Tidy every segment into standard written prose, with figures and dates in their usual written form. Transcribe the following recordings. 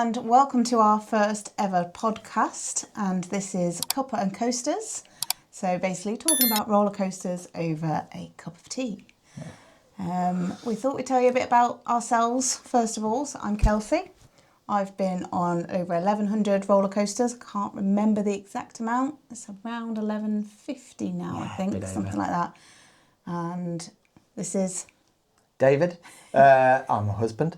and welcome to our first ever podcast. And this is Cuppa and Coasters. So basically talking about roller coasters over a cup of tea. We thought we'd tell you a bit about ourselves first of all. So I'm Kelsey. I've been on over 1,100 roller coasters. I can't remember the exact amount. It's around 1,150 now, I think, something like that. And this is David. I'm my husband.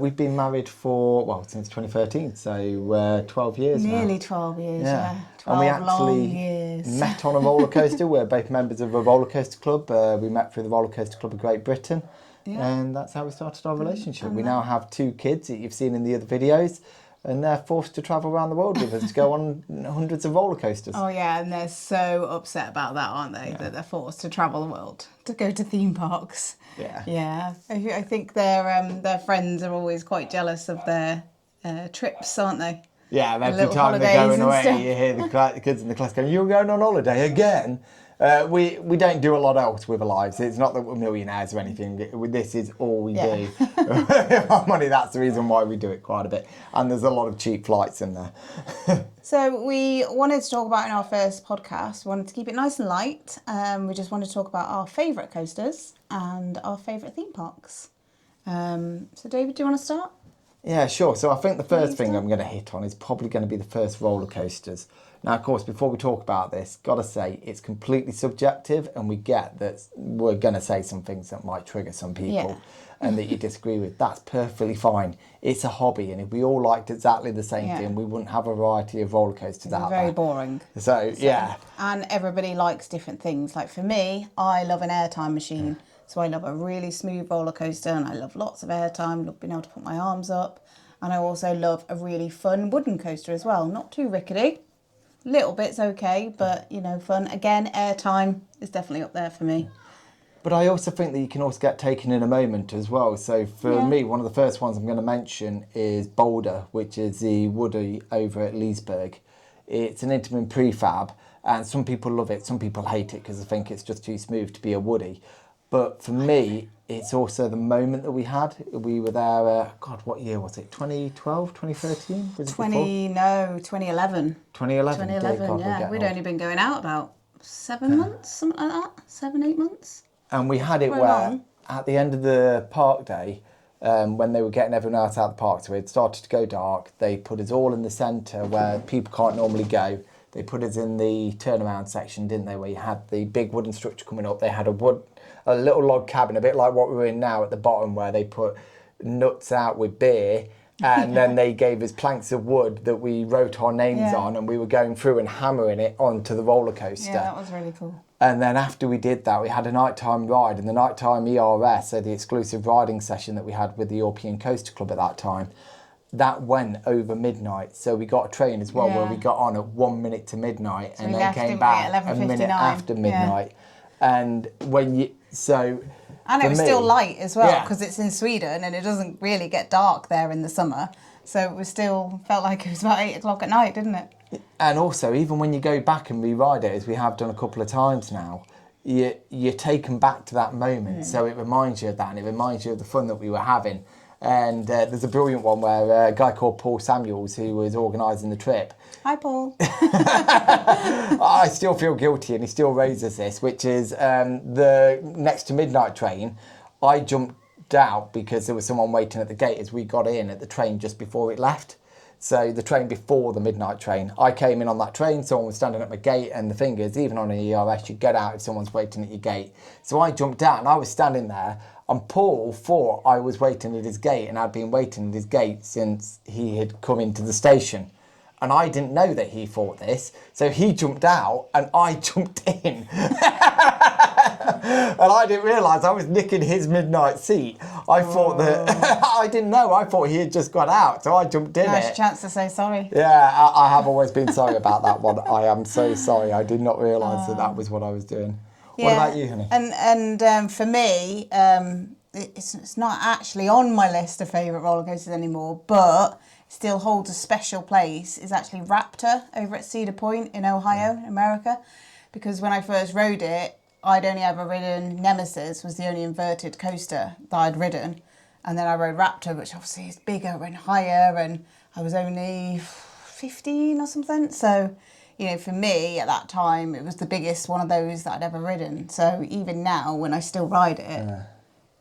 We've been married for, since 2013, so 12 years now. Nearly 12 years, yeah. 12 and we actually long years. met on a roller coaster. We're both members of a roller coaster club. We met through the Roller Coaster Club of Great Britain. Yeah. And that's how we started our relationship. We now have 2 kids that you've seen in the other videos. And they're forced to travel around the world with us to go on hundreds of roller coasters. Oh yeah, and they're so upset about that, aren't they? Yeah. That they're forced to travel the world to go to theme parks. Yeah. Yeah, I think their friends are always quite jealous of their trips, aren't they? Yeah, every time they're going away, you hear the kids in the class going, "You're going on holiday again?" We don't do a lot else with our lives. It's not that we're millionaires or anything. This is all we do. Our money, that's the reason why we do it quite a bit. And there's a lot of cheap flights in there. So we wanted to talk about in our first podcast, we wanted to keep it nice and light. We just wanted to talk about our favourite coasters and our favourite theme parks. So David, do you want to start? Yeah, sure. So I think the first thing I'm going to hit on is probably going to be the first roller coasters. Now, of course, before we talk about this, got to say it's completely subjective, and we get that we're going to say some things that might trigger some people and that you disagree with. That's perfectly fine. It's a hobby, and if we all liked exactly the same thing, we wouldn't have a variety of roller coasters out there. Very boring. So, yeah. And everybody likes different things. Like for me, I love an airtime machine. So I love a really smooth roller coaster, and I love lots of airtime, love being able to put my arms up. And I also love a really fun wooden coaster as well. Not too rickety. Little bit's okay, but, fun. Again, airtime is definitely up there for me. But I also think that you can also get taken in a moment as well. So for me, one of the first ones I'm going to mention is Boulder, which is the Woody over at Leesburg. It's an Intamin prefab, and some people love it, some people hate it because they think it's just too smooth to be a Woody. But for me, it's also the moment that we had. We were there, what year was it? 2012, 2013? Was it 2011. 2011, yeah. We'd only been going out about 7 months, something like that. 7, 8 months. And we had it where, at the end of the park day, when they were getting everyone else out of the park, so it started to go dark, they put us all in the centre where people can't normally go. They put us in the turnaround section, didn't they, where you had the big wooden structure coming up. They had a little log cabin, a bit like what we're in now at the bottom, where they put nuts out with beer, and then they gave us planks of wood that we wrote our names on, and we were going through and hammering it onto the roller coaster. Yeah, that was really cool. And then after we did that, we had a nighttime ride, and the nighttime ERS, so the exclusive riding session that we had with the European Coaster Club at that time, that went over midnight. So we got a train as well where we got on at 1 minute to midnight, so and then came back a minute after midnight. And when you and it was still light as well, because it's in Sweden and it doesn't really get dark there in the summer. So it was still felt like it was about 8 o'clock at night, didn't it? And also, even when you go back and re-ride it, as we have done a couple of times now, you're taken back to that moment. So it reminds you of that, and it reminds you of the fun that we were having. And there's a brilliant one where a guy called Paul Samuels, who was organising the trip. Hi, Paul. I still feel guilty, and he still raises this, which is the next to midnight train. I jumped out because there was someone waiting at the gate as we got in at the train just before it left. So the train before the midnight train. I came in on that train, someone was standing at my gate, and the thing is, even on an ERS, you get out if someone's waiting at your gate. So I jumped out, and I was standing there, and Paul thought I was waiting at his gate, and I'd been waiting at his gate since he had come into the station. And I didn't know that he thought this, so he jumped out, and I jumped in. And I didn't realise I was nicking his midnight seat. I thought that, I didn't know, I thought he had just got out, so I jumped in Nice chance to say sorry. Yeah, I have always been sorry about that one. I am so sorry, I did not realise that was what I was doing. What about you, honey? And for me, it's not actually on my list of favourite roller coasters anymore, but still holds a special place, is actually Raptor over at Cedar Point in Ohio, America. Because when I first rode it, I'd only ever ridden Nemesis, was the only inverted coaster that I'd ridden. And then I rode Raptor, which obviously is bigger and higher, and I was only 15 or something. So, you know, for me at that time, it was the biggest one of those that I'd ever ridden. So even now, when I still ride it,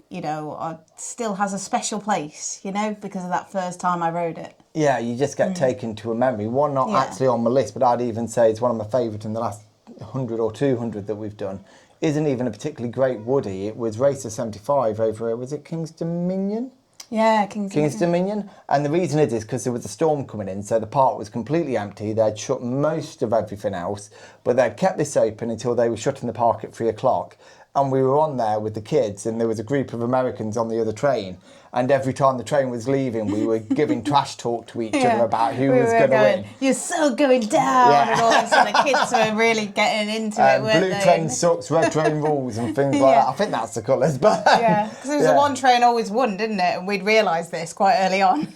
you know, it still has a special place, you know, because of that first time I rode it. Yeah, you just get taken to a memory. One not actually on my list, but I'd even say it's one of my favourites in the last 100 or 200 that we've done. Isn't even a particularly great woody. It was Racer 75 over, was it King's Dominion? Yeah, King's Dominion. And the reason is because there was a storm coming in, so the park was completely empty. They'd shut most of everything else, but they'd kept this open until they were shutting the park at 3 o'clock. And we were on there with the kids, and there was a group of Americans on the other train. And every time the train was leaving, we were giving trash talk to each other about who was going to win. You're so going down, and all this, and the kids were really getting into it, weren't blue they? train sucks, red train rules, and things like that. I think that's the colours, but yeah, because there was the one train always won, didn't it? And we'd realised this quite early on.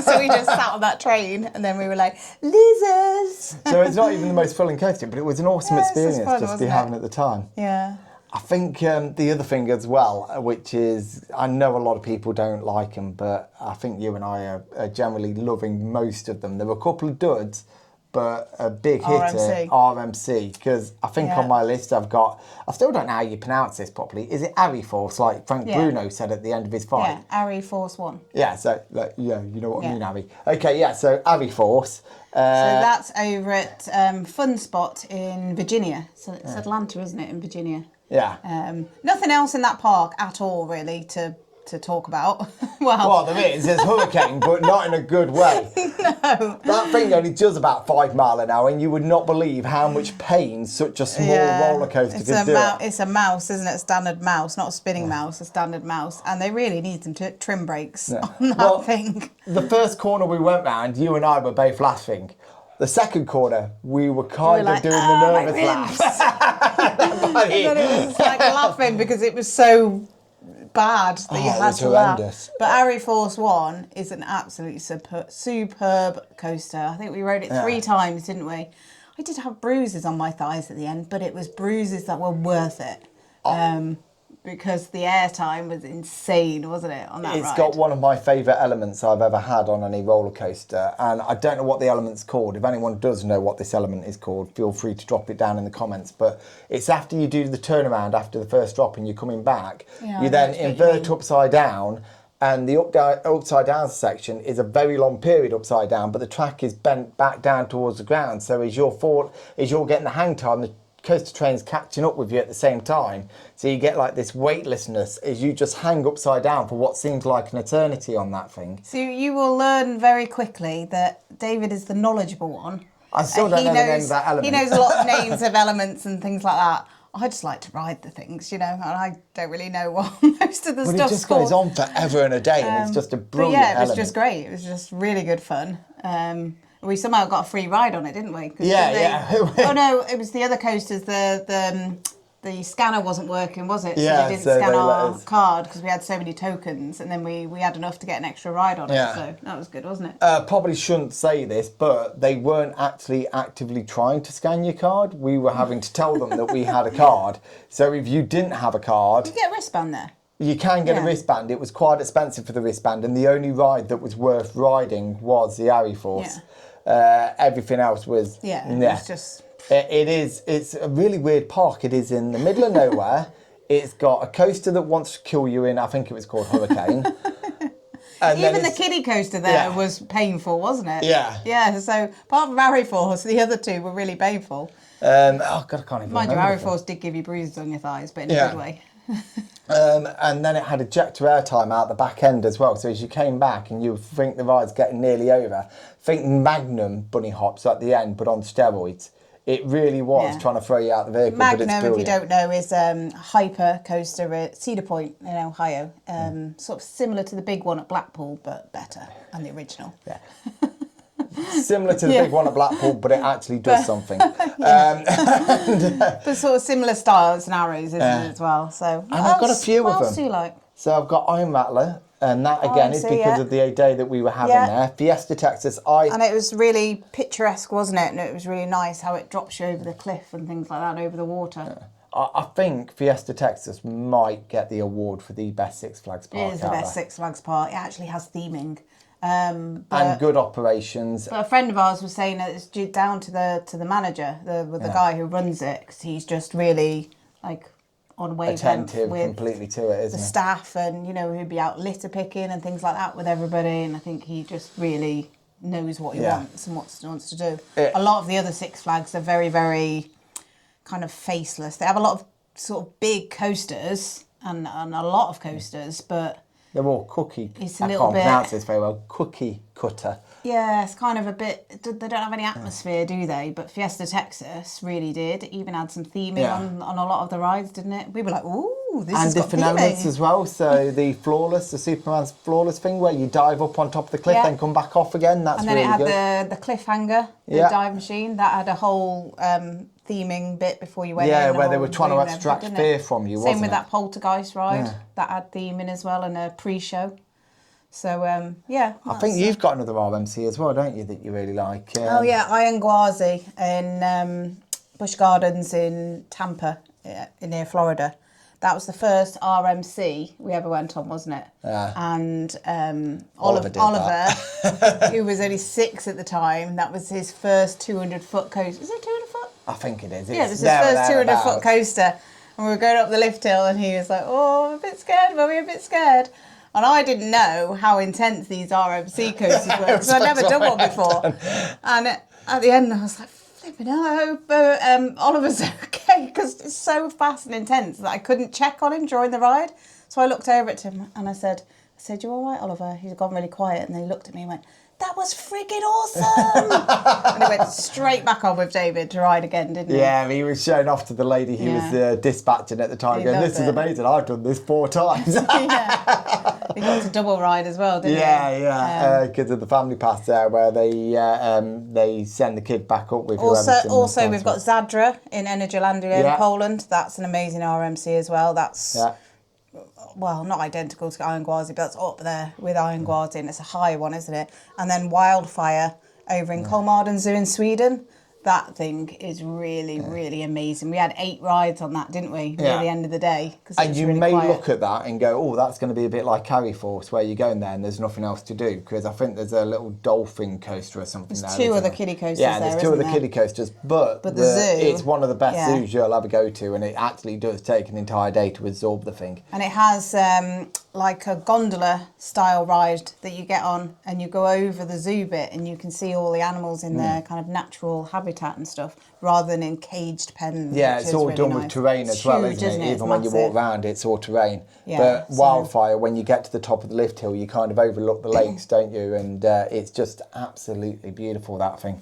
So we just sat on that train, and then we were like, losers. So it's not even the most thrilling coaster, but it was an awesome experience fun, just to be having at the time. Yeah. I think the other thing as well, which is, I know a lot of people don't like them, but I think you and I are generally loving most of them. There were a couple of duds, but a big hitter, RMC, because I think on my list I still don't know how you pronounce this properly. Is it Ari Force, like Frank Bruno said at the end of his fight? Yeah, Ari Force 1. Yeah, so, you know what I mean, Ari. Okay, yeah, so Ari Force. So that's over at Fun Spot in Virginia. So it's Atlanta, isn't it, in Virginia? Yeah. Nothing else in that park at all, really, to talk about. Well, there is. There's hurricane, but not in a good way. No. That thing only does about 5 miles an hour, and you would not believe how much pain such a small roller coaster could do. It's a mouse, isn't it? A standard mouse, not a spinning mouse, a standard mouse. And they really need some trim brakes on that thing. The first corner we went round, you and I were both laughing. The second corner, we were kind of doing the nervous laugh. And then it was like laughing because it was so bad that you had to laugh. But Ari Force 1 is an absolutely superb coaster. I think we rode it 3 times, didn't we? I did have bruises on my thighs at the end, but it was bruises that were worth it. Because the airtime was insane, wasn't it, on that ride? It's got one of my favourite elements I've ever had on any roller coaster, and I don't know what the element's called. If anyone does know what this element is called, feel free to drop it down in the comments. But it's after you do the turnaround after the first drop and you're coming back, you then invert upside down, and the upside down section is a very long period upside down, but the track is bent back down towards the ground. So as you're getting the hang time, the coaster train's catching up with you at the same time, so you get like this weightlessness as you just hang upside down for what seems like an eternity on that thing. So you will learn very quickly that David is the knowledgeable one. I still don't know the name of that element. He knows a lot of names of elements and things like that. I just like to ride the things, you know, and I don't really know what most of the stuff's called. But it just goes on forever and a day, and it's just a brilliant element. It was just great. It was just really good fun. We somehow got a free ride on it, didn't we? Yeah. Oh no, it was the other coasters. The scanner wasn't working, was it? Yeah, so they didn't scan our card because we had so many tokens, and then we had enough to get an extra ride on it. So that was good, wasn't it? Probably shouldn't say this, but they weren't actually actively trying to scan your card. We were having to tell them that we had a card. So if you didn't have a card, you get a wristband there. You can get a wristband. It was quite expensive for the wristband, and the only ride that was worth riding was the Ari Force. Everything else was it was just. It's a really weird park. It is in the middle of nowhere. It's got a coaster that wants to kill you in, I think it was called Hurricane. Even the kiddie coaster there was painful, wasn't it? Yeah. Yeah, so apart from Ari Force, the other two were really painful. Oh God, I can't even Mind you, remember. Ari Force did give you bruises on your thighs, but in a good way. And then it had ejector airtime out the back end as well. So as you came back and you think the ride's getting nearly over, think Magnum bunny hops at the end, but on steroids. It really was trying to throw you out the vehicle. Magnum, but it's if you don't know, is a hyper coaster at Cedar Point in Ohio. Sort of similar to the big one at Blackpool, but better than the original. Yeah. Similar to the big one at Blackpool, but it actually does something. But sort of similar styles and arrows, isn't it, as well? So, and I've got a few of them. What else do you like? So I've got Iron Rattler, and that again is because of the day that we were having there. Fiesta Texas. And it was really picturesque, wasn't it? And it was really nice how it drops you over the cliff and things like that, over the water. I think Fiesta Texas might get the award for the best Six Flags park. It is the best Six Flags park. It actually has theming. And good operations. But a friend of ours was saying that it's due down to the manager, the guy who runs it, because he's just really like on wavelength Attentive with completely to it, isn't the he? staff, and he'd be out litter picking and things like that with everybody, and I think he just really knows what he wants and wants to do. A lot of the other Six Flags are very, very kind of faceless. They have a lot of sort of big coasters and a lot of coasters, but they're all cookie. It's a I little can't bit pronounce this very well. Cookie cutter. Yeah, it's kind of a bit. They don't have any atmosphere, do they? But Fiesta Texas really did. It even had some theming on a lot of the rides, didn't it? We were like, ooh, this has got different theming. elements as well. So the Superman's flawless thing, where you dive up on top of the cliff, then come back off again. That's really good. And then it had the cliffhanger, the dive machine that had a whole theming bit before you went in. Yeah, where they were trying to extract fear from you. Same with that poltergeist ride that had theming as well and a pre-show. So, I think you've got another RMC as well, don't you, that you really like? Iron Gwazi in Busch Gardens in Tampa, near Florida. That was the first RMC we ever went on, wasn't it? Yeah. And Oliver, who was only 6 at the time, that was his first 200-foot coaster. Is it 200 foot? I think it is. Yeah, it was his first 200-foot coaster. And we were going up the lift hill and he was like, oh, I'm a bit scared, Mummy, I'm a bit scared. And I didn't know how intense these RMC coasters were because I'd never done one before. And at the end, I was like, flipping out, I hope Oliver's okay, because it's so fast and intense that I couldn't check on him during the ride. So I looked over at him and I said, you all right, Oliver? He's gone really quiet. And then he looked at me and went, that was friggin' awesome. And he went straight back on with David to ride again, didn't he? Yeah, he was showing off to the lady he was dispatching at the time, going, this is amazing, I've done this 4 times. He got to double ride as well, didn't he? Yeah, because of the family pass there where they send the kid back up with Also, we've got Zadra in Energylandia in Poland. That's an amazing RMC as well. That's... well, not identical to Iron Gwazi, but that's up there with Iron Gwazi, and it's a high one, isn't it? And then Wildfire over in Kolmården Zoo in Sweden. That thing is really, really amazing. We had 8 rides on that, didn't we, near the end of the day? And you may look at that and go, oh, that's going to be a bit like Carryforce, where you're going there and there's nothing else to do, because I think there's a little dolphin coaster or something there. There's 2 other kiddie coasters there. Yeah, there's 2 other kiddie coasters, but the zoo, it's one of the best zoos you'll ever go to, and it actually does take an entire day to absorb the thing. And it has like a gondola style ride that you get on, and you go over the zoo bit and you can see all the animals in their kind of natural habitat and stuff, rather than in caged pens. Yeah, it's all really done with terrain as well, isn't it? Even when you walk around, it's all terrain. But Wildfire, when you get to the top of the lift hill, you kind of overlook the lakes, don't you? And it's just absolutely beautiful, that thing.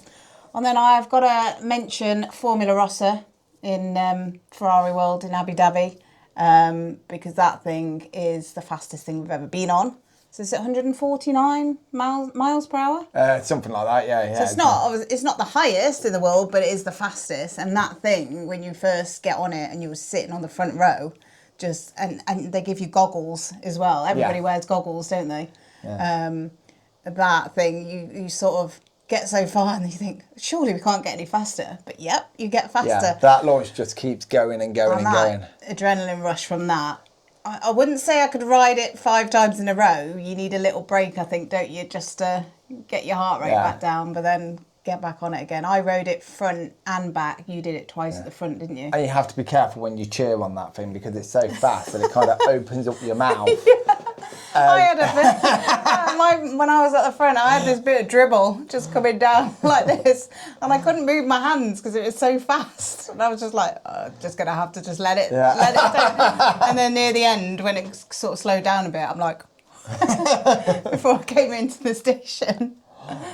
And then I've got to mention Formula Rossa in Ferrari World in Abu Dhabi, because that thing is the fastest thing we've ever been on. So is it 149 miles per hour? Something like that, yeah. So it's not the highest in the world, but it is the fastest. And that thing, when you first get on it and you were sitting on the front row, and they give you goggles as well. Everybody wears goggles, don't they? Yeah. That thing, you sort of get so far and you think, surely we can't get any faster. But yep, you get faster. Yeah, that launch just keeps going and going and going. Adrenaline rush from that. I wouldn't say I could ride it 5 times in a row. You need a little break, I think, don't you, just to get your heart rate back down, but then get back on it again. I rode it front and back. You did it twice at the front, didn't you? And you have to be careful when you cheer on that thing, because it's so fast that it kind of opens up your mouth. I had a bit, when I was at the front, I had this bit of dribble just coming down like this, and I couldn't move my hands because it was so fast. And I was just like, just going to have to just let it down. And then near the end, when it sort of slowed down a bit, I'm like, before I came into the station.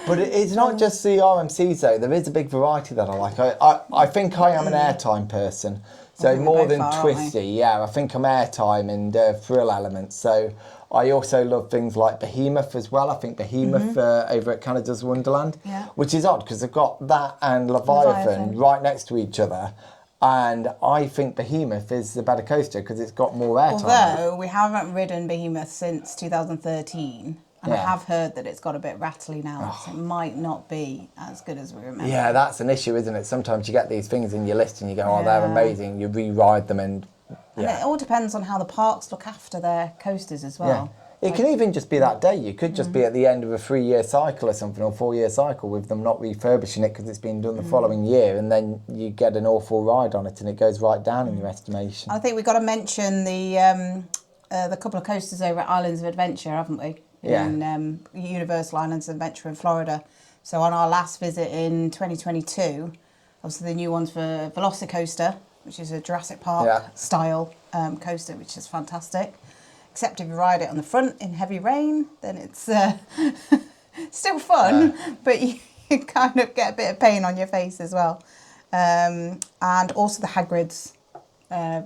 But it's not just the RMCs though, there is a big variety that I like. I think I am an airtime person. So more than twisty, I think I'm airtime and thrill elements. So I also love things like Behemoth as well. I think Behemoth over at Canada's Wonderland, which is odd because they've got that and Leviathan right next to each other. And I think Behemoth is the better coaster because it's got more airtime. Although we haven't ridden Behemoth since 2013. And I have heard that it's got a bit rattly now, so it might not be as good as we remember. Yeah, that's an issue, isn't it? Sometimes you get these things in your list and you go, oh, they're amazing. You re-ride them and it all depends on how the parks look after their coasters as well. Yeah. It can even just be that day. You could just be at the end of a 3-year cycle or something, or 4-year cycle with them not refurbishing it because it's been done the following year, and then you get an awful ride on it and it goes right down in your estimation. I think we've got to mention the couple of coasters over at Islands of Adventure, haven't we? Yeah. In Universal Islands of Adventure in Florida. So on our last visit in 2022, obviously the new ones for Velocicoaster, which is a Jurassic Park style coaster, which is fantastic. Except if you ride it on the front in heavy rain, then it's still fun, but you kind of get a bit of pain on your face as well. And also the Hagrid's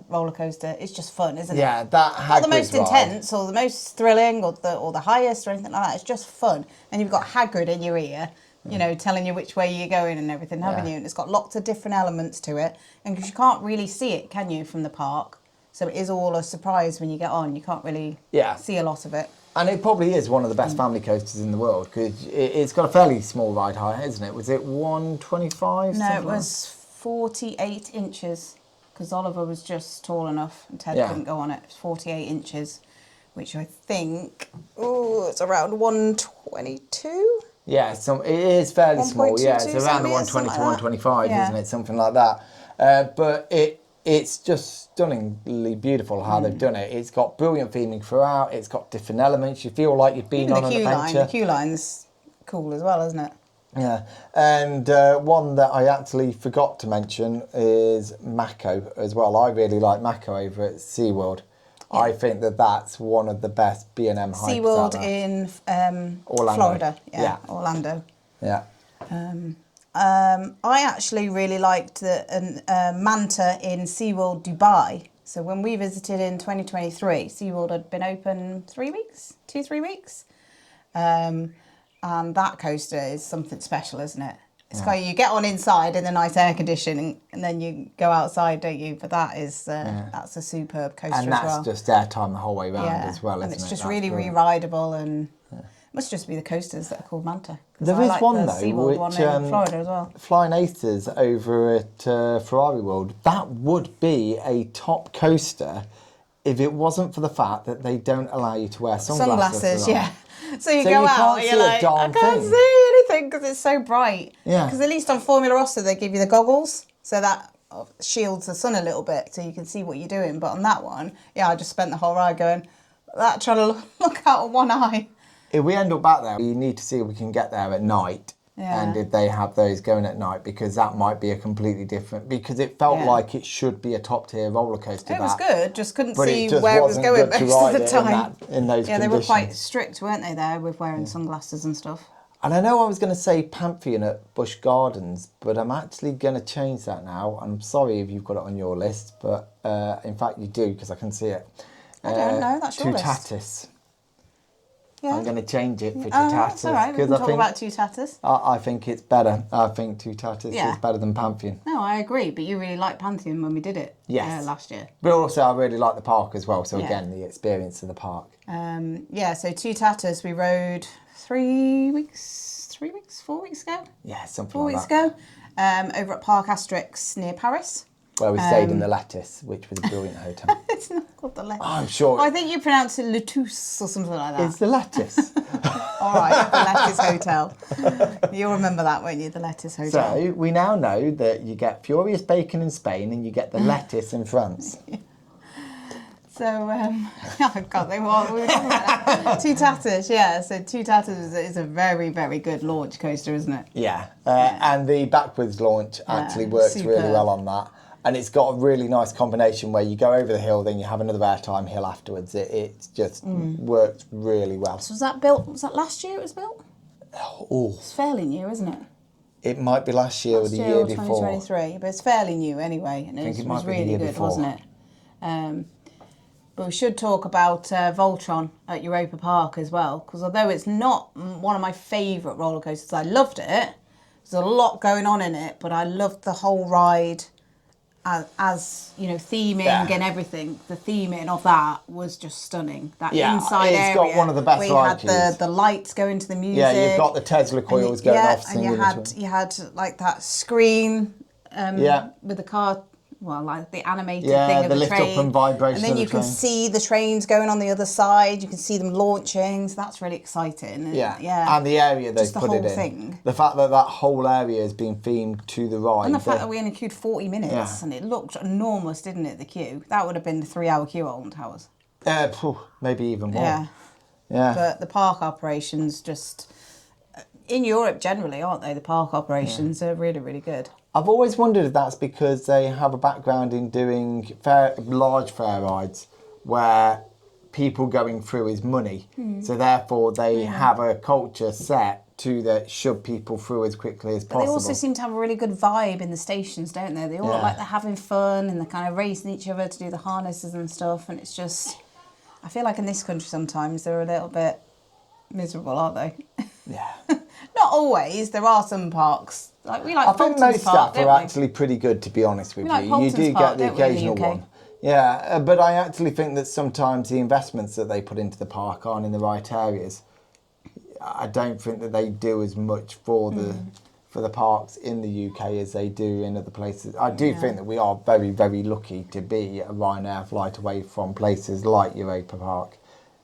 roller coaster. It's just fun, isn't it? Yeah, that Hagrid's not the most ride. intense or the most thrilling or the highest or anything like that. It's just fun. And you've got Hagrid in your ear, you know, telling you which way you're going and everything, haven't you? And it's got lots of different elements to it. And because you can't really see it, can you, from the park? So it is all a surprise when you get on. You can't really see a lot of it. And it probably is one of the best family coasters in the world because it's got a fairly small ride height, isn't it? Was it 125? No, it was 48 inches because Oliver was just tall enough and Ted couldn't go on it. It was 48 inches, which I think, it's around 122? Yeah, it is fairly small. Yeah, it's around the 120 to 125, isn't it? Something like that. But it's just stunningly beautiful how they've done it. It's got brilliant theming throughout. It's got different elements. You feel like you've been on an adventure. The queue line's cool as well, isn't it? Yeah, and one that I actually forgot to mention is Mako as well. I really like Mako over at SeaWorld. Yeah. I think that's one of the best B&M hikes SeaWorld out there. in Orlando. Florida. Yeah, Orlando. Yeah. I actually really liked the Manta in SeaWorld Dubai. So when we visited in 2023, SeaWorld had been open 3 weeks, 2-3 weeks. And that coaster is something special, isn't it? It's kind of, you get on inside in the nice air conditioning and then you go outside, don't you? But that is that's a superb coaster as well. And that's just airtime the whole way round as well, isn't it? And it's just really re-rideable and it must just be the coasters that are called Manta. There is one though, SeaWorld one in Florida as well. Flying Aces over at Ferrari World, that would be a top coaster if it wasn't for the fact that they don't allow you to wear sunglasses. Yeah. So you go out and you're like, I can't see anything because it's so bright. Yeah. Because at least on Formula Rossa they give you the goggles, so that shields the sun a little bit so you can see what you're doing. But on that one, I just spent the whole ride going, trying to look out of one eye. If we end up back there, we need to see if we can get there at night. Yeah. And if they have those going at night, because that might be a completely different, because it felt like it should be a top tier roller coaster. It was good, just couldn't see where it was going most of the time. In those conditions. They were quite strict, weren't they, there with wearing sunglasses and stuff. And I know I was going to say Pantheon at Busch Gardens, but I'm actually going to change that now. I'm sorry if you've got it on your list, but in fact you do, because I can see it. I don't know, that's your list. Tutatis. Yeah. I'm going to change it for Tutatis. That's all right, we can talk about Tutatis. I think it's better. I think Tutatis is better than Pantheon. No, I agree, but you really liked Pantheon when we did it last year. But also I really like the park as well, so again, the experience of the park. So Tutatis we rode 4 weeks ago? Yeah, something 4 like weeks that. ago, over at Parc Asterix near Paris. Where we stayed in the Lettuce, which was a brilliant hotel. It's not called the Lettuce. I'm sure. Well, I think you pronounce it Lettuce or something like that. It's the Lettuce. All right, the Lettuce Hotel. You'll remember that, won't you? The Lettuce Hotel. So we now know that you get Furious Bacon in Spain and you get the lettuce in France. So, oh God, we were talking about that. Tutatis, yeah. So Tutatis is a very, very good launch coaster, isn't it? Yeah, and the backwards launch actually works really well on that. And it's got a really nice combination where you go over the hill, then you have another airtime hill afterwards. It just works really well. So was that last year it was built? Oh. It's fairly new, isn't it? It might be last year or the year before. 2023, but it's fairly new anyway. And it was really good, wasn't it? But we should talk about Voltron at Europa Park as well, because although it's not one of my favourite roller coasters, I loved it. There's a lot going on in it, but I loved the whole ride. as you know, theming and everything. The theming of that was just stunning. That inside it's area. got one of the best ride had the lights going to the music. Yeah, you've got the Tesla coils going off. And you had like that screen with the car. Well, like the animated thing of the lift train. up and vibration. And then you can see the trains going on the other side. You can see them launching. So that's really exciting. And, And the area they've put it in. Thing. The fact that whole area has been themed to the ride. And the fact that we only queued 40 minutes and it looked enormous, didn't it, the queue? That would have been the 3-hour queue at Alton Towers. Maybe even more. Yeah. But the park operations just... In Europe generally, aren't they? The park operations are really, really good. I've always wondered if that's because they have a background in doing large fair rides where people going through is money. So therefore they have a culture set to shove people through as quickly as possible. But they also seem to have a really good vibe in the stations, don't they? They all look like they're having fun and they're kind of racing each other to do the harnesses and stuff. And it's just... I feel like in this country sometimes they're a little bit miserable, aren't they? Yeah. Not always. There are some parks. Like we like I think most Park, staff are actually pretty good, to be honest with you. You do Park, get the occasional one. Yeah, but I actually think that sometimes the investments that they put into the park aren't in the right areas. I don't think that they do as much for the parks in the UK as they do in other places. I do think that we are very, very lucky to be a Ryanair flight away from places like Europa Park,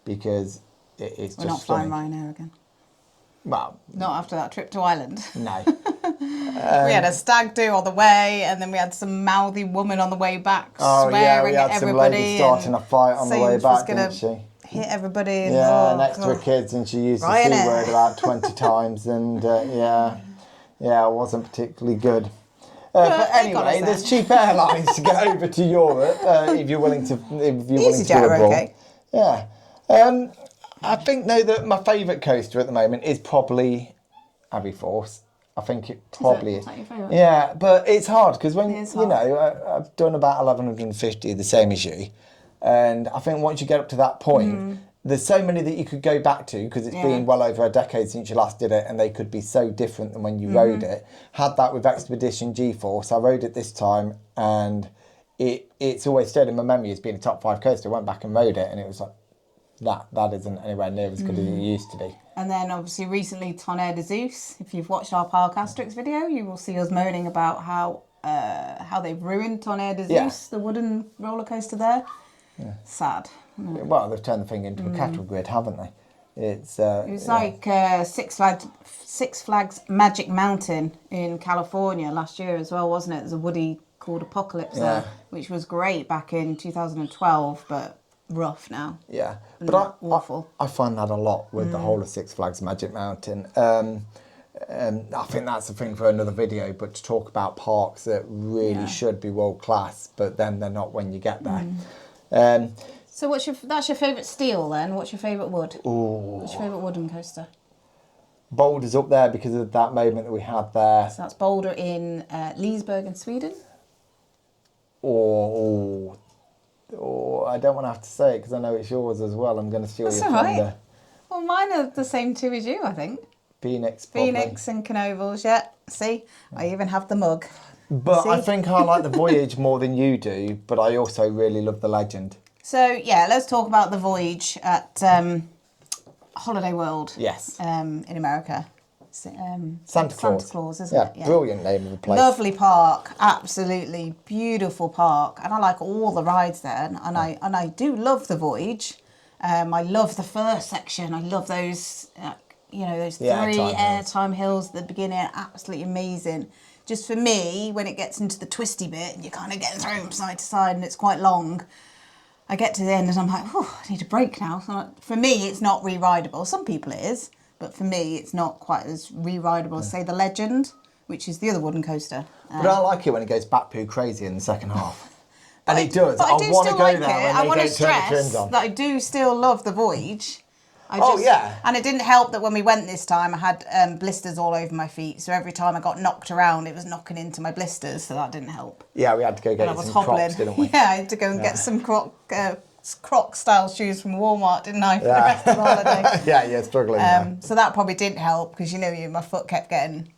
because it's We're not flying Ryanair again. Well, not after that trip to Ireland. No. We had a stag do on the way, and then we had some mouthy woman on the way back swearing at everybody. Some lady starting a fight on the way back, didn't she? Hit everybody. And next to her kids, and she used the C word about 20 times, and it wasn't particularly good. But anyway, there's cheap airlines to get over to Europe if you're willing to. EasyJet are okay. Yeah. I think that my favourite coaster at the moment is probably Abbey Force. I think it probably is. That your favourite? Yeah, but it's hard because when I've done about 1150, the same as you, and I think once you get up to that point, there's so many that you could go back to because it's been well over a decade since you last did it, and they could be so different than when you rode it. Had that with Expedition G-Force. I rode it this time, and it's always stayed in my memory as being a top 5 coaster. I went back and rode it, and it was like, that isn't anywhere near as good as it used to be. And then obviously recently Tonnerre de Zeus. If you've watched our Park Asterix video, you will see us moaning about how they've ruined Tonnerre de Zeus, the wooden roller coaster there. Yeah. Sad. Well, they've turned the thing into a cattle grid, haven't they? It was like Six Flags Magic Mountain in California last year as well, wasn't it? There's a woody called Apocalypse there, which was great back in 2012, but rough now. Yeah, but awful. I find that a lot with the whole of Six Flags Magic Mountain. I think that's a thing for another video, but to talk about parks that really should be world class, but then they're not when you get there. So that's your favourite steel then? What's your favourite wood? Ooh. What's your favourite wooden coaster? Boulder's up there because of that moment that we had there. So that's Boulder in Leesburg in Sweden. I don't want to have to say it because I know it's yours as well. I'm going to steal your thunder. That's all right. Well, mine are the same two as you, I think. Phoenix and Canovals, yeah. See? I even have the mug. But I think I like the Voyage more than you do, but I also really love the Legend. So, let's talk about the Voyage at Holiday World. Yes. In America. Santa Claus, isn't it? Yeah, brilliant name of the place. Lovely park, absolutely beautiful park, and I like all the rides there. And I do love the Voyage. I love the first section. I love those, those 3 airtime hills at the beginning. Absolutely amazing. Just for me, when it gets into the twisty bit and you're kind of getting thrown from side to side and it's quite long, I get to the end and I'm like, I need a break now. So for me, it's not re-rideable. Some people it is. But for me, it's not quite as re-rideable as, say, the Legend, which is the other wooden coaster. But I like it when it goes bat poo crazy in the second half. And it does. But I do want to still go like there it. when I they want to don't turn the turns stress on. that I do still love the Voyage. And it didn't help that when we went this time, I had blisters all over my feet. So every time I got knocked around, it was knocking into my blisters. So that didn't help. Yeah, we had to go get some Crocs, didn't we? Yeah, I had to go and get some Croc style shoes from Walmart, didn't I, for the rest of the holiday? Yeah, struggling. So that probably didn't help because my foot kept getting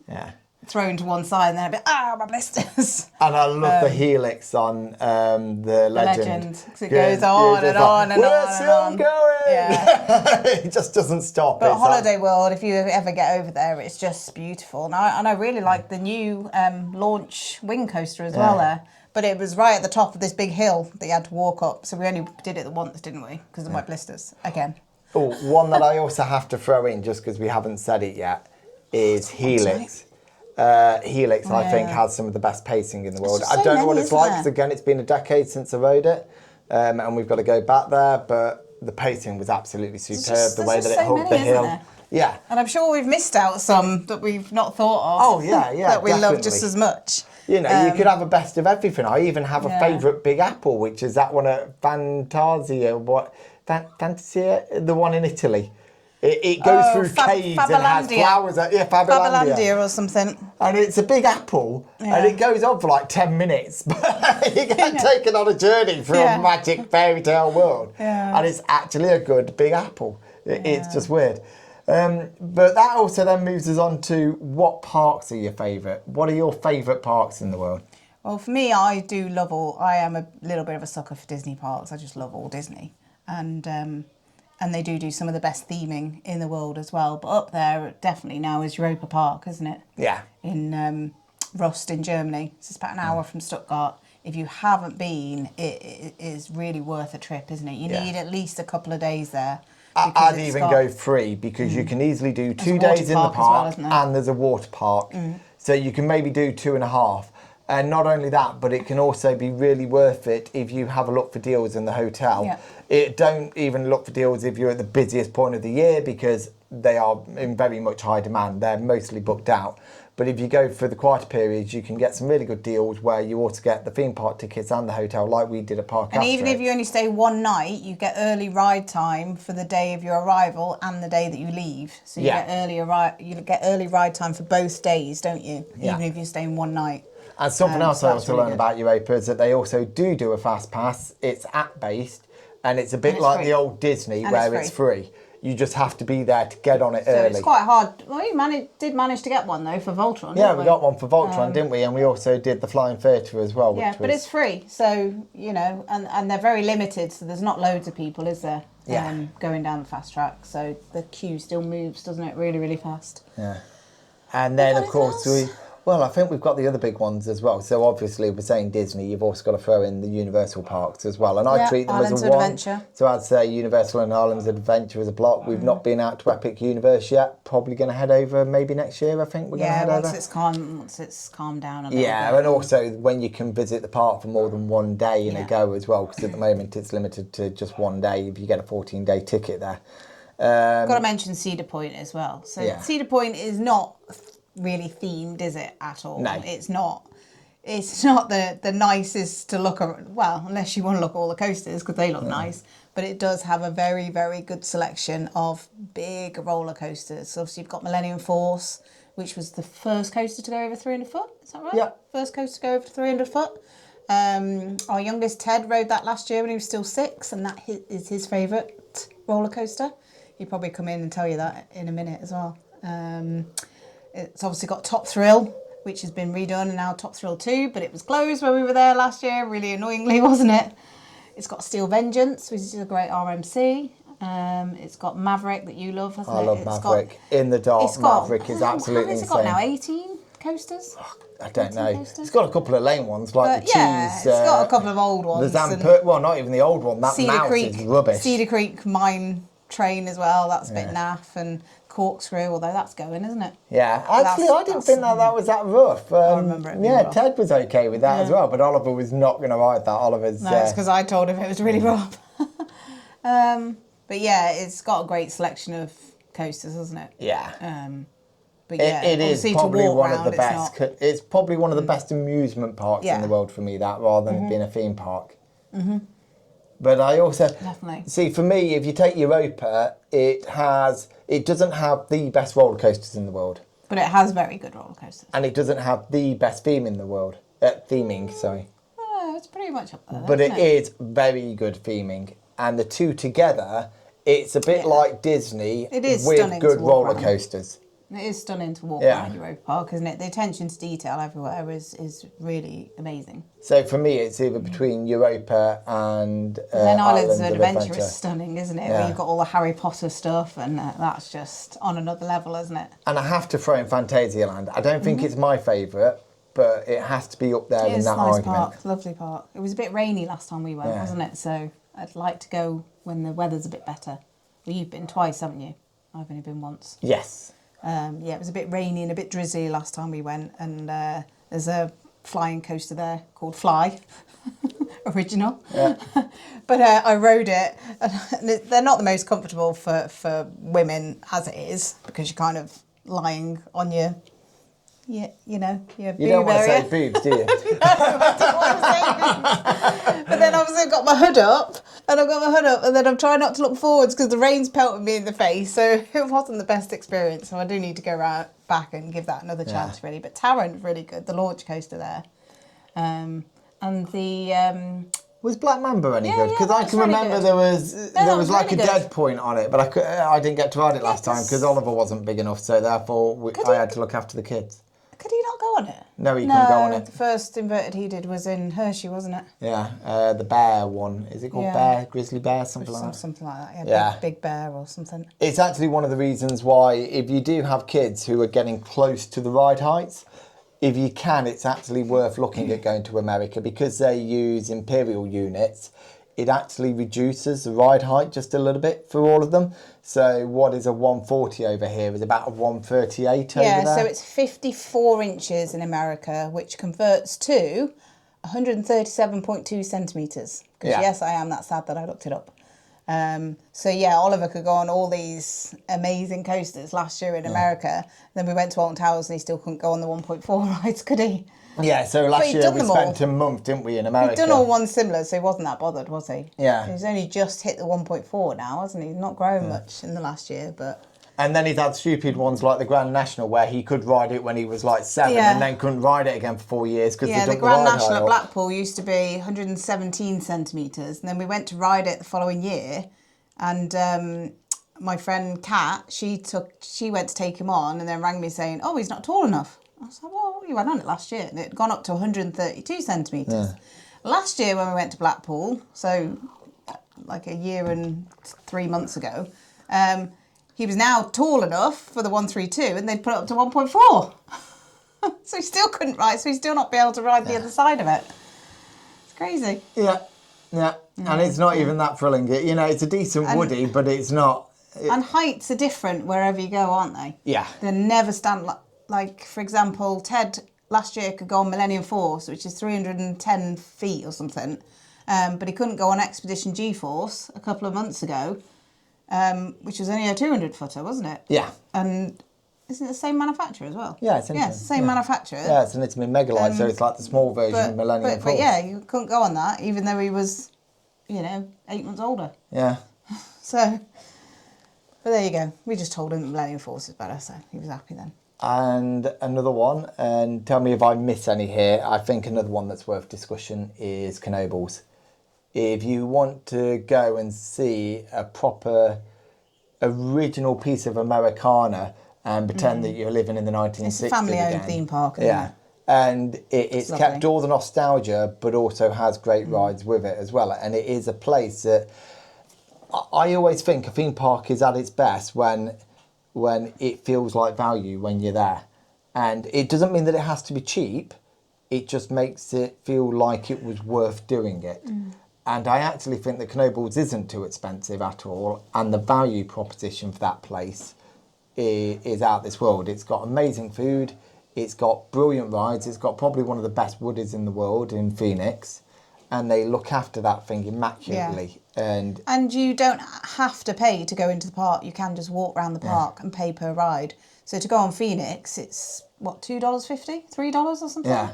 thrown to one side and then a bit, my blisters. And I love the helix on the Legend. Because it goes on and on and we're on still and on. going. Yeah. It just doesn't stop. But It's Holiday World, if you ever get over there, it's just beautiful. And I really like the new launch wing coaster as well there. But it was right at the top of this big hill that you had to walk up. So we only did it once, didn't we? Because of my blisters, again. Oh, one that I also have to throw in, just because we haven't said it yet, is Helix. Helix, I think, has some of the best pacing in the world. I don't know what it's like, because again, it's been a decade since I rode it, and we've got to go back there, but the pacing was absolutely superb, the way that it hugged the hill. Yeah. And I'm sure we've missed out some that we've not thought of. Oh, yeah, that we definitely love just as much. You know, you could have a best of everything. I even have a favourite Big Apple, which is that one at Fantasia, the one in Italy. It goes through caves and has flowers. Fabalandia or something. And it's a big apple, and it goes on for like 10 minutes. But you get taken on a journey through a magic fairy tale world. And it's actually a good big apple. It's just weird. But that also then moves us on to what parks are your favourite? What are your favourite parks in the world? Well, for me, I am a little bit of a sucker for Disney parks. I just love all Disney. And they do some of the best theming in the world as well. But up there, definitely now is Europa Park, isn't it? Yeah. In Rust in Germany. So it's about an hour from Stuttgart. If you haven't been, it is really worth a trip, isn't it? You need at least a couple of days there. I'd even go 3 because you can easily do 2 days in the park and there's a water park. So you can maybe do 2.5. And not only that, but it can also be really worth it if you have a look for deals in the hotel. Don't even look for deals if you're at the busiest point of the year, because they are in very much high demand. They're mostly booked out. But if you go for the quieter periods, you can get some really good deals where you also get the theme park tickets and the hotel, like we did at Park And even if you only stay one night, you get early ride time for the day of your arrival and the day that you leave. So you get early ride time for both days, don't you? Even if you're staying one night. And something else I also learned about Europa is that they also do a fast pass. It's app-based, and it's a bit like the old Disney where it's free. You just have to be there to get on it early. So it's quite hard. Well, you did manage to get one, though, for Voltron, Yeah, we got one for Voltron, didn't we? And we also did the Flying Theatre as well. Yeah, but it's free. So, you know, and they're very limited, so there's not loads of people, is there, going down the fast track. So the queue still moves, doesn't it, really, really fast. Yeah. And then, of course, I think we've got the other big ones as well. So obviously, we're saying Disney, you've also got to throw in the Universal parks as well. And I treat them as a one. Adventure. So I'd say Universal and Islands Adventure as a block. We've not been out to Epic Universe yet. Probably going to head over maybe next year, I think we're going to head over. Once it's calmed down a little bit. Yeah, and also when you can visit the park for more than one day in a go as well, because at the moment it's limited to just one day if you get a 14-day ticket there. Got to mention Cedar Point as well. So Cedar Point is not really themed, is it, at all? No. It's not the nicest to look at, well, unless you want to look at all the coasters, because they look nice, but it does have a very, very good selection of big roller coasters. So obviously you've got Millennium Force, which was the first coaster to go over 300 foot, is that right? Yeah. First coaster to go over 300 foot. Our youngest Ted rode that last year when he was still 6, and that is his favourite roller coaster. He'll probably come in and tell you that in a minute as well. It's obviously got Top Thrill, which has been redone, and now Top Thrill 2, but it was closed when we were there last year, really annoyingly, wasn't it? It's got Steel Vengeance, which is a great RMC. It's got Maverick that you love, hasn't it? I love Maverick. In the dark, Maverick is absolutely insane. How many has it got now? 18 coasters? I don't know. Coasters? It's got a couple of lane ones, like the cheese. It's got a couple of old ones. The not even the old one. That mouse is rubbish. Cedar Creek Mine Train as well. That's a bit naff. And Corkscrew, although that's going, isn't it? Yeah, actually, I didn't think that was that rough. I remember it being rough. Ted was okay with that as well, but Oliver was not going to ride that. Oliver's... No, it's because I told him it was really rough. But yeah, it's got a great selection of coasters, hasn't it? Yeah. But yeah, it is probably one of the best. It's probably one of the Mm. best amusement parks in the world for me, that, rather than being a theme park. Mm-hmm. But I also... Definitely. See, for me, if you take Europa, it doesn't have the best roller coasters in the world. But it has very good roller coasters. And it doesn't have the best theme in the world. Theming, sorry. Oh, it's pretty much up there. But it is very good theming. And the two together, it's a bit like Disney with good roller coasters. It is stunning to walk Yeah. around Europa Park, isn't it? The attention to detail everywhere is really amazing. So for me, it's either between Europa and Then Islands Islands of Adventure is stunning, isn't it? Yeah. Where you've got all the Harry Potter stuff, and that's just on another level, isn't it? And I have to throw in Phantasialand. I don't think it's my favourite, but it has to be up there in It's a that nice argument. park, lovely park. It was a bit rainy last time we went, Yeah. wasn't it? So I'd like to go when the weather's a bit better. Well, you've been twice, haven't you? I've only been once. Yes. Yeah, it was a bit rainy and a bit drizzly last time we went, and there's a flying coaster there called Fly, original. Yeah. But I rode it, and they're not the most comfortable for women as it is, because you're kind of lying on your your You boob don't want to area. say boobs, do you? But then obviously I've got my hood up, and then I'm trying not to look forwards because the rain's pelting me in the face, so it wasn't the best experience. So I do need to go back and give that another chance, really. But Tarrant's really good, the launch coaster there, and the Was Black Mamba any Yeah, good? yeah, Because I that's can really remember good. there was was like really a good. dead point on it, but I didn't get to ride it last time 'cause- because Oliver wasn't big enough, so therefore I had to look after the kids. could he not go on it? No, he couldn't go on it. The first inverted he did was in Hershey, wasn't it? Yeah, the bear one. Is it called Yeah. Bear? Grizzly Bear? Something like that. Something like that. Yeah. Big bear or something. It's actually one of the reasons why, if you do have kids who are getting close to the ride heights, if you can, it's actually worth looking at going to America because they use imperial units. It actually reduces the ride height just a little bit for all of them. So what is a 140 over here is about a 138 over there. Yeah, so it's 54 inches in America, which converts to 137.2 centimetres. Because Yeah. yes, I am that sad that I looked it up. So yeah, Oliver could go on all these amazing coasters last year in America. Then we went to Alton Towers and he still couldn't go on the 1.4 rides, could he? Yeah, so last he'd year done we them spent all. a month, didn't we, in America? He'd done all one similar, so he wasn't that bothered, was he? Yeah. He's only just hit the 1.4 now, hasn't he? He's not grown much in the last year, but... And then he's had stupid ones like the Grand National where he could ride it when he was like 7 Yeah. and then couldn't ride it again for 4 years because Yeah, they the dumped Grand ride National height at up. Blackpool used to be 117 centimetres, and then we went to ride it the following year, and my friend Kat, she went to take him on, and then rang me saying, "Oh, he's not tall enough." I was like, "Well, you went on it last year, and it had gone up to 132 centimetres." Last year when we went to Blackpool, so like a year and 3 months ago, he was now tall enough for the 132, and they'd put it up to 1.4. So he still couldn't ride, so he'd still not be able to ride the other side of it. It's crazy. Yeah. And it's not even that thrilling. It's a decent woody, but it's not... And heights are different wherever you go, aren't they? Yeah. They never stand like, for example, Ted last year could go on Millennium Force, which is 310 feet or something, but he couldn't go on Expedition G-Force a couple of months ago, which was only a 200-footer, wasn't it? Yeah. And isn't it the same manufacturer as well? Yeah, it's the same manufacturer. Yeah, it's an Intamin Megalite, so it's like the small version of Millennium Force. But yeah, you couldn't go on that, even though he was, 8 months older. Yeah. So, but there you go. We just told him that Millennium Force is better, so he was happy then. And another one, and tell me if I miss any here, I think another one that's worth discussion is Knoebels. If you want to go and see a proper original piece of Americana and pretend that you're living in the 1960s It's a family-owned again. theme park, isn't it? And it's lovely. kept all the nostalgia, but also has great rides with it as well. And it is a place that I always think a theme park is at its best when it feels like value when you're there. And it doesn't mean that it has to be cheap. It just makes it feel like it was worth doing it. And I actually think that Knoebels isn't too expensive at all. And the value proposition for that place is out this world. It's got amazing food. It's got brilliant rides. It's got probably one of the best woodies in the world in Phoenix. And they look after that thing immaculately. Yeah. And you don't have to pay to go into the park. You can just walk around the park and pay per ride. So to go on Phoenix, it's, what, $2.50? $3 or something? Yeah.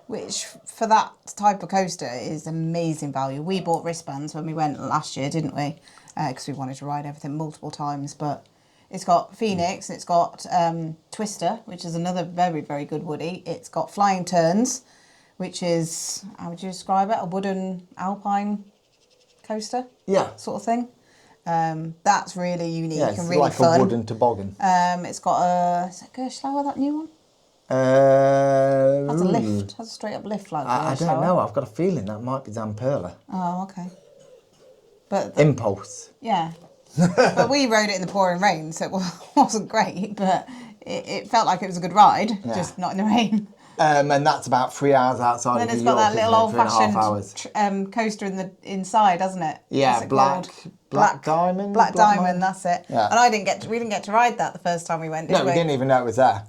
Which, for that type of coaster, is amazing value. We bought wristbands when we went last year, didn't we? Because we wanted to ride everything multiple times. But it's got Phoenix, it's got Twister, which is another very, very good woody. It's got Flying Turns, which is, how would you describe it? A wooden alpine coaster? Yeah. Sort of thing. That's really unique Yeah, it's and really like fun. a wooden toboggan. It's got a, is it Gerschlauer, that new one? Has a lift, has a straight up lift like I Gerschlauer. don't know. I've got a feeling that might be Zamperla. Oh, okay. But Impulse. yeah. But we rode it in the pouring rain, so it wasn't great, but it felt like it was a good ride, just not in the rain. And that's about 3 hours outside And of then it's New got York, that little old-fashioned 3.5 hours. coaster inside, hasn't it? Yeah, What's it called? Black Diamond. Black Diamond, that's it. Yeah. And we didn't get to ride that the first time we went, did we? No, we didn't even know it was there.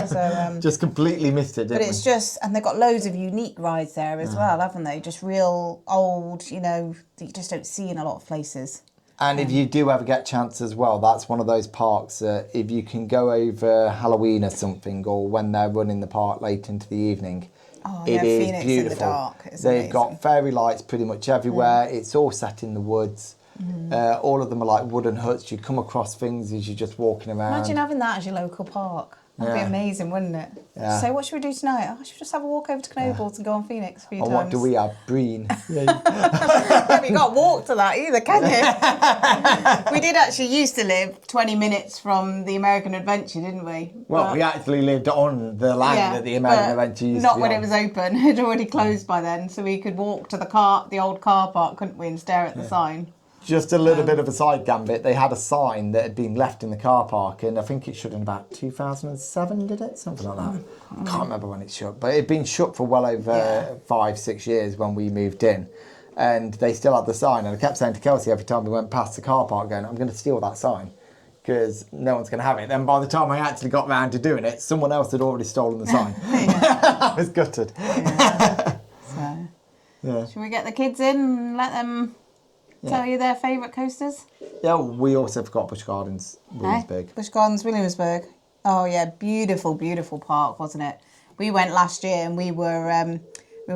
So, just completely missed it, didn't but it's just, and they've got loads of unique rides there as well, haven't they? Just real old, you know, that you just don't see in a lot of places. And if you do ever get a chance as well, that's one of those parks that if you can go over Halloween or something, or when they're running the park late into the evening, it is Phoenix beautiful. in the dark. It's They've amazing. got fairy lights pretty much everywhere. It's all set in the woods. All of them are like wooden huts. You come across things as you're just walking around. Imagine having that as your local park. That'd be amazing, wouldn't it? Yeah. So what should we do tonight? I should just have a walk over to Knobles and go on Phoenix a few times. And what do we have? Breen. You can't walk to that either, can you? We did actually used to live 20 minutes from the American Adventure, didn't we? Well, we actually lived on the land that the American Adventure used to be not when on. it was open. It had already closed by then, so we could walk to the old car park, couldn't we, and stare at the sign. Just a little bit of a side gambit. They had a sign that had been left in the car park, and I think it shut in about 2007, did it? Something like that. I can't remember when it shut, but it had been shut for well over 5-6 years when we moved in. And they still had the sign, and I kept saying to Kelsey every time we went past the car park, going, I'm going to steal that sign, because no one's going to have it. Then by the time I actually got round to doing it, someone else had already stolen the sign. I was gutted. Should we get the kids in and let them... tell you their favourite coasters? Yeah, we also forgot Busch Gardens, Williamsburg. Busch Gardens, Williamsburg. Oh yeah, beautiful, beautiful park, wasn't it? We went last year and we were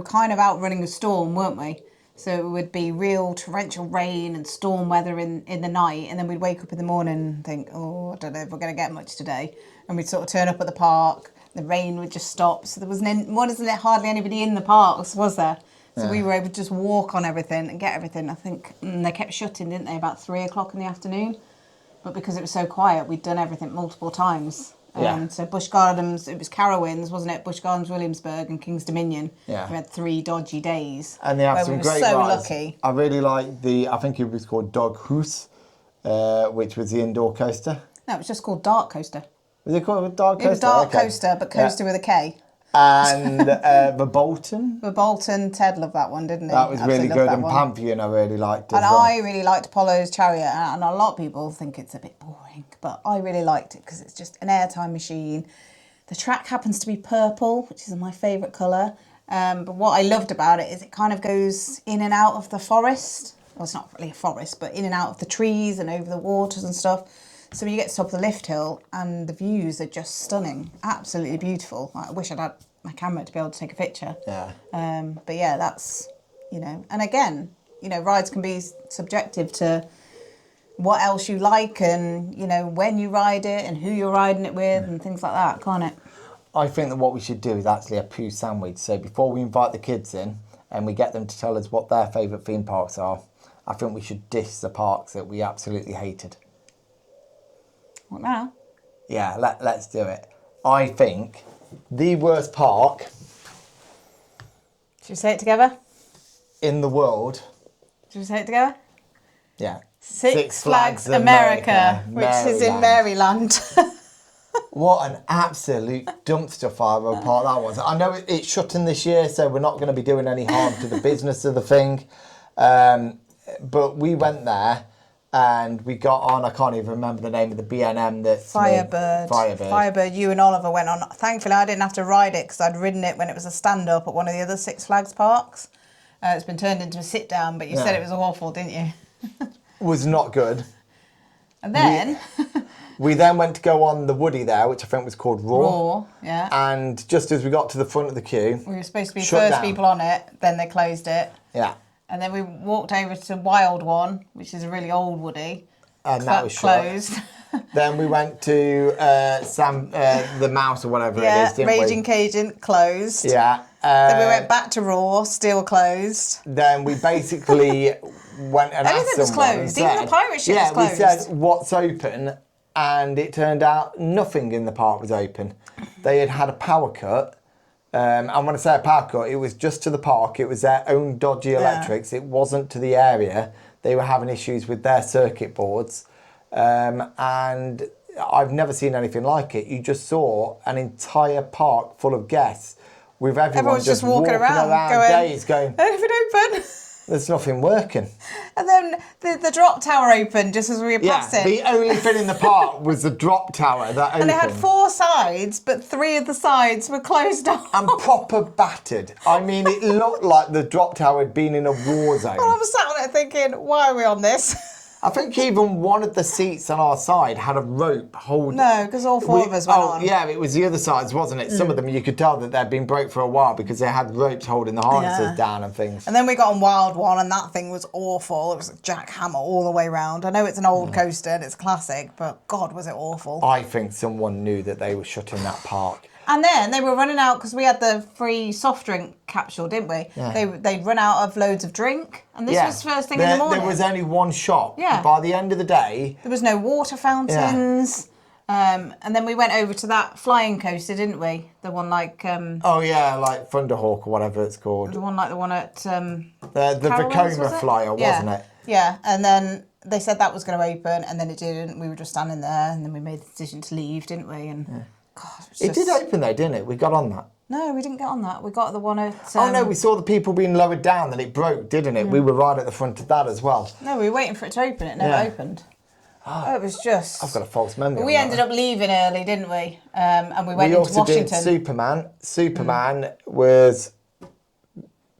kind of out running a storm, weren't we? So it would be real torrential rain and storm weather in the night, and then we'd wake up in the morning and think, oh, I don't know if we're going to get much today. And we'd sort of turn up at the park, the rain would just stop. So there wasn't hardly anybody in the parks, was there? So we were able to just walk on everything and get everything. I think they kept shutting, didn't they, about 3 o'clock in the afternoon? But because it was so quiet, we'd done everything multiple times. So Busch Gardens, it was Carowinds, wasn't it? Busch Gardens, Williamsburg and King's Dominion. Yeah. We had 3 dodgy days. And they have some great rides. We were so lucky. I really like I think it was called Dog House, which was the indoor coaster. No, it was just called Dark Coaster. Was it called Dark Coaster? It was Dark Coaster, but coaster with a K. And the Bolton. The Bolton, Ted loved that one, didn't he? That was really good, and one. Pantheon I really liked as and well. I really liked Apollo's Chariot, and a lot of people think it's a bit boring, but I really liked it because it's just an airtime machine. The track happens to be purple, which is my favourite colour, but what I loved about it is it kind of goes in and out of the forest. Well, it's not really a forest, but in and out of the trees and over the waters and stuff. So you get to the top of the lift hill and the views are just stunning, absolutely beautiful. I wish I'd had my camera to be able to take a picture. Yeah. But yeah, that's, and again, rides can be subjective to what else you like and, when you ride it and who you're riding it with and things like that, can't it? I think that what we should do is actually a poo sandwich. So before we invite the kids in and we get them to tell us what their favourite theme parks are, I think we should diss the parks that we absolutely hated. What now? Yeah, let's do it. I think the worst park... Should we say it together? ...in the world... Should we say it together? Yeah. Six Flags America, which is in Maryland. What an absolute dumpster fire of a park that was. I know it's shutting this year, so we're not going to be doing any harm to the business of the thing. But we went there and we got on, I can't even remember the name of the B&M that's... Firebird, you and Oliver went on. Thankfully, I didn't have to ride it because I'd ridden it when it was a stand-up at one of the other Six Flags parks. It's been turned into a sit-down, but you said it was awful, didn't you? Was not good. And then... We then went to go on the Woody there, which I think was called Raw. Yeah. And just as we got to the front of the queue... We were supposed to be first people on it, then they closed it. Yeah. And then we walked over to Wild One, which is a really old Woody. And that was closed. Then we went to the Mouse or whatever it is, didn't we? Raging Cajun, closed. Yeah. Then we went back to Raw, still closed. Then we basically went and Everything asked was someone. closed. And Even said, the pirate ship was closed. Yeah, we said, what's open? And it turned out nothing in the park was open. They had a power cut. And when I say a power cut, it was just to the park. It was their own dodgy electrics. It wasn't to the area. They were having issues with their circuit boards. And I've never seen anything like it. You just saw an entire park full of guests with everyone just walking around days going, anything open? there's nothing working. And then the drop tower opened just as we were passing. The only thing in the park was the drop tower that opened. And it had 4 sides, but 3 of the sides were closed off. And proper battered. I mean, it looked like the drop tower had been in a war zone. And I was sat on it thinking, why are we on this? I think even one of the seats on our side had a rope holding. No, because all 4 of us went on. Yeah, it was the other sides, wasn't it? Some of them you could tell that they'd been broke for a while because they had ropes holding the harnesses down and things. And then we got on Wild One, and that thing was awful. It was a jackhammer all the way round. I know it's an old coaster and it's classic, but God, was it awful. I think someone knew that they were shutting that park. And then they were running out because we had the free soft drink capsule, didn't we? Yeah. They'd run out of loads of drink, and this was first thing in the morning. There was only one shop. Yeah. By the end of the day, there was no water fountains. And then we went over to that flying coaster, didn't we? The one like... like Thunderhawk or whatever it's called. The one at... the Vekoma flyer, wasn't it? Yeah, and then they said that was going to open, and then it didn't. We were just standing there, and then we made the decision to leave, didn't we? And God, it did open though, didn't it? We got on that. No, we didn't get on that. We got the one at... oh no, we saw the people being lowered down, and it broke, didn't it? We were right at the front of that as well. No, we were waiting for it to open. It never opened. Oh, it was just... I've got a false memory. We ended up leaving early, didn't we? And we went into Washington. We also did Superman. Superman was...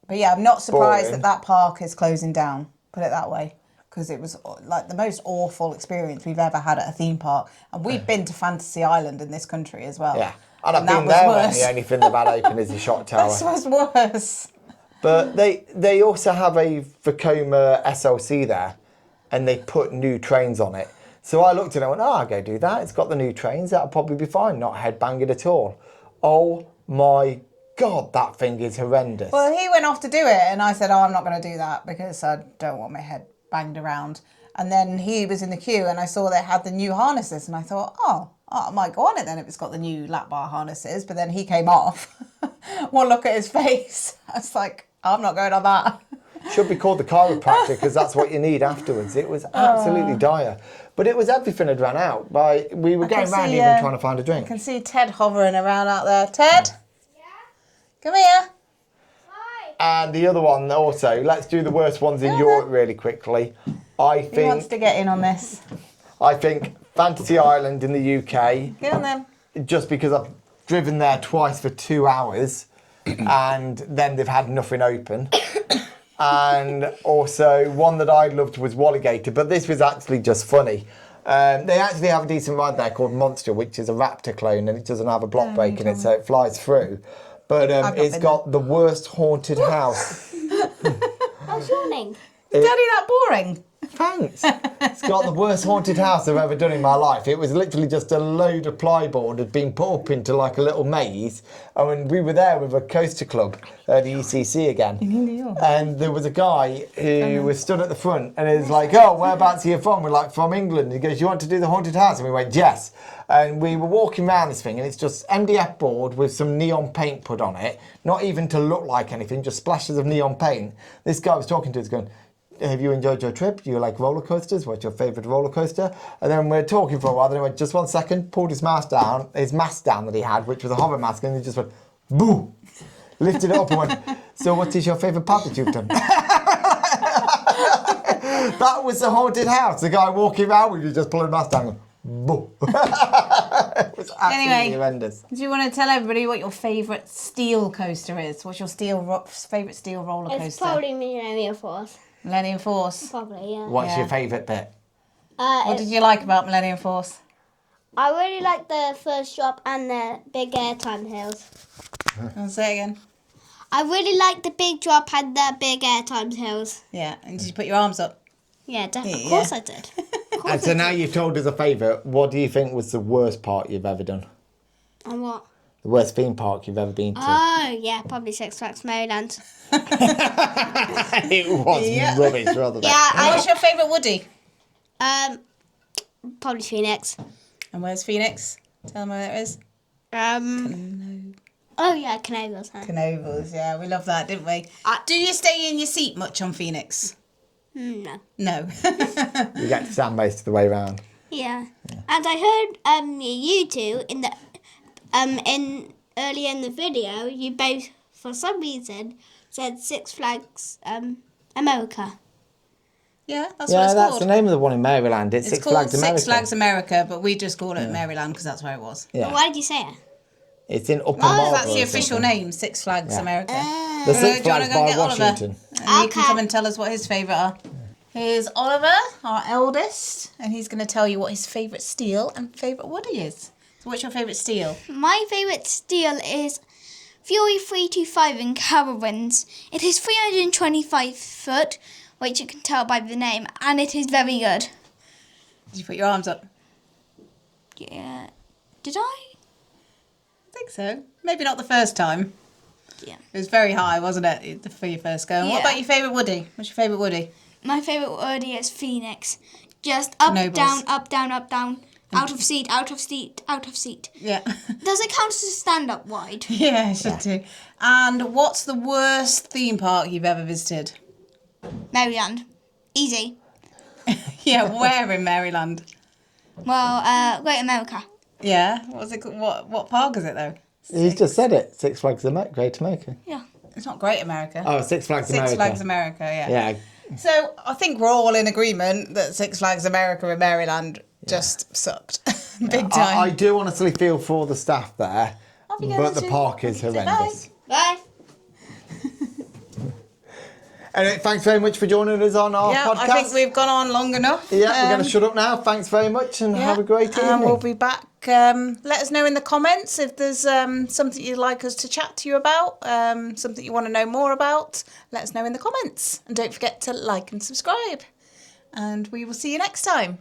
But yeah, I'm not surprised that park is closing down, put it that way. Because it was like the most awful experience we've ever had at a theme park. And we've been to Fantasy Island in this country as well. Yeah. And I've been there when the only thing they've had open is the shot tower. This was worse. But they also have a Vekoma SLC there, and they put new trains on it. So I looked at it and went, I'll go do that. It's got the new trains. That'll probably be fine. Not headbanging at all. Oh my God, that thing is horrendous. Well, he went off to do it, and I said, I'm not going to do that because I don't want my head banged around. And then he was in the queue, and I saw they had the new harnesses, and I thought, I might go on it then if it's got the new lap bar harnesses. But then he came off. One look at his face. I was like, I'm not going on that. Should be called the chiropractor because that's what you need afterwards. It was absolutely dire. But it was everything had run out. We were going around even trying to find a drink. I can see Ted hovering around out there. Ted? Yeah? Come here. And the other one also, let's do the worst ones in Europe really quickly. Who wants to get in on this? I think Fantasy Island in the UK. Get on then. Just because I've driven there twice for 2 hours and then they've had nothing open. And also one that I loved was Walligator, but this was actually just funny. They actually have a decent ride there called Monster, which is a Raptor clone, and it doesn't have a block brake in it, so it flies through. But it's got the worst haunted house. How's your name? Is Daddy that boring? Thanks. It's got the worst haunted house I've ever done in my life. It was literally just a load of plyboard had been put up into like a little maze. And we were there with a coaster club at the ECC again. And there was a guy who was stood at the front and he was like, whereabouts are you from? We're like, from England. He goes, you want to do the haunted house? And we went, yes. And we were walking around this thing and it's just MDF board with some neon paint put on it. Not even to look like anything, just splashes of neon paint. This guy was talking to us going, have you enjoyed your trip? Do you like roller coasters? What's your favourite roller coaster? And then we're talking for a while. Then he went, just 1 second, pulled his mask down that he had, which was a horror mask, and he just went, boo! Lifted it up and went, so what is your favourite part that you've done? That was the haunted house. The guy walking around with you just pulling the mask down and boo! It was absolutely horrendous. Do you want to tell everybody what your favourite steel coaster is? What's your favourite steel roller coaster? It's probably Millennium Force. Millennium Force. Probably, yeah. What's your favourite bit? What did you like about Millennium Force? I really like the first drop and the big airtime hills. I'll say it again. I really like the big drop and the big airtime hills. Yeah, and did you put your arms up? Yeah, definitely. Of course I did. And so now you've told us a favourite. What do you think was the worst part you've ever done? And what? The worst theme park you've ever been to? Oh, yeah, probably Six Flags Maryland. It was rubbish, rather than. Yeah, And what's your favourite Woody? Probably Phoenix. And where's Phoenix? Tell them where it is. Oh, yeah, Canavals. Huh? Canovals, yeah, we love that, didn't we? Do you stay in your seat much on Phoenix? No. No. You get to stand most of the way around. Yeah. And I heard you two in the earlier in the video, you both for some reason said Six Flags America. Yeah, that's what Yeah, it's that's called. the name of the one in Maryland. It's Six called Flags America. Six Flags America, but we just call it Maryland because that's where it was. Yeah. But why did you say it? It's in Upper Oh, Marlborough. that's the or official something. name, Six Flags America. The Six Do you want Flags to go by get Oliver? Washington. And he can Okay. come and tell us what his favourite are. Here's Oliver, our eldest, and he's going to tell you what his favourite steel and favourite Woody is. So what's your favourite steel? My favourite steel is Fury 325 in Carowinds. It is 325 foot, which you can tell by the name, and it is very good. Did you put your arms up? Yeah. Did I? I think so. Maybe not the first time. Yeah. It was very high, wasn't it, for your first go? And what Yeah. about your favourite Woody? What's your favourite Woody? My favourite Woody is Phoenix. Just up, Nobles. down, up, down, up, down. Out of seat, out of seat, out of seat. Yeah. Does it count as a stand-up wide? Yeah, it should do. And what's the worst theme park you've ever visited? Maryland. Easy. Yeah, where in Maryland? Well, Great America. Yeah, what's it called? What park is it though? He's just said it. Six Flags Great America. Yeah. It's not Great America. Oh, Six Flags America. Six Flags America, yeah. Yeah. So I think we're all in agreement that Six Flags America in Maryland just sucked big time. I do honestly feel for the staff there, Off you go, but the Sue. park is Bye. horrendous. Bye. Anyway, thanks very much for joining us on our Yeah, podcast. I think we've gone on long enough. Yeah, we're going to shut up now. Thanks very much and have a great evening. And we'll be back. Let us know in the comments if there's something you'd like us to chat to you about, something you want to know more about. Let us know in the comments. And don't forget to like and subscribe. And we will see you next time.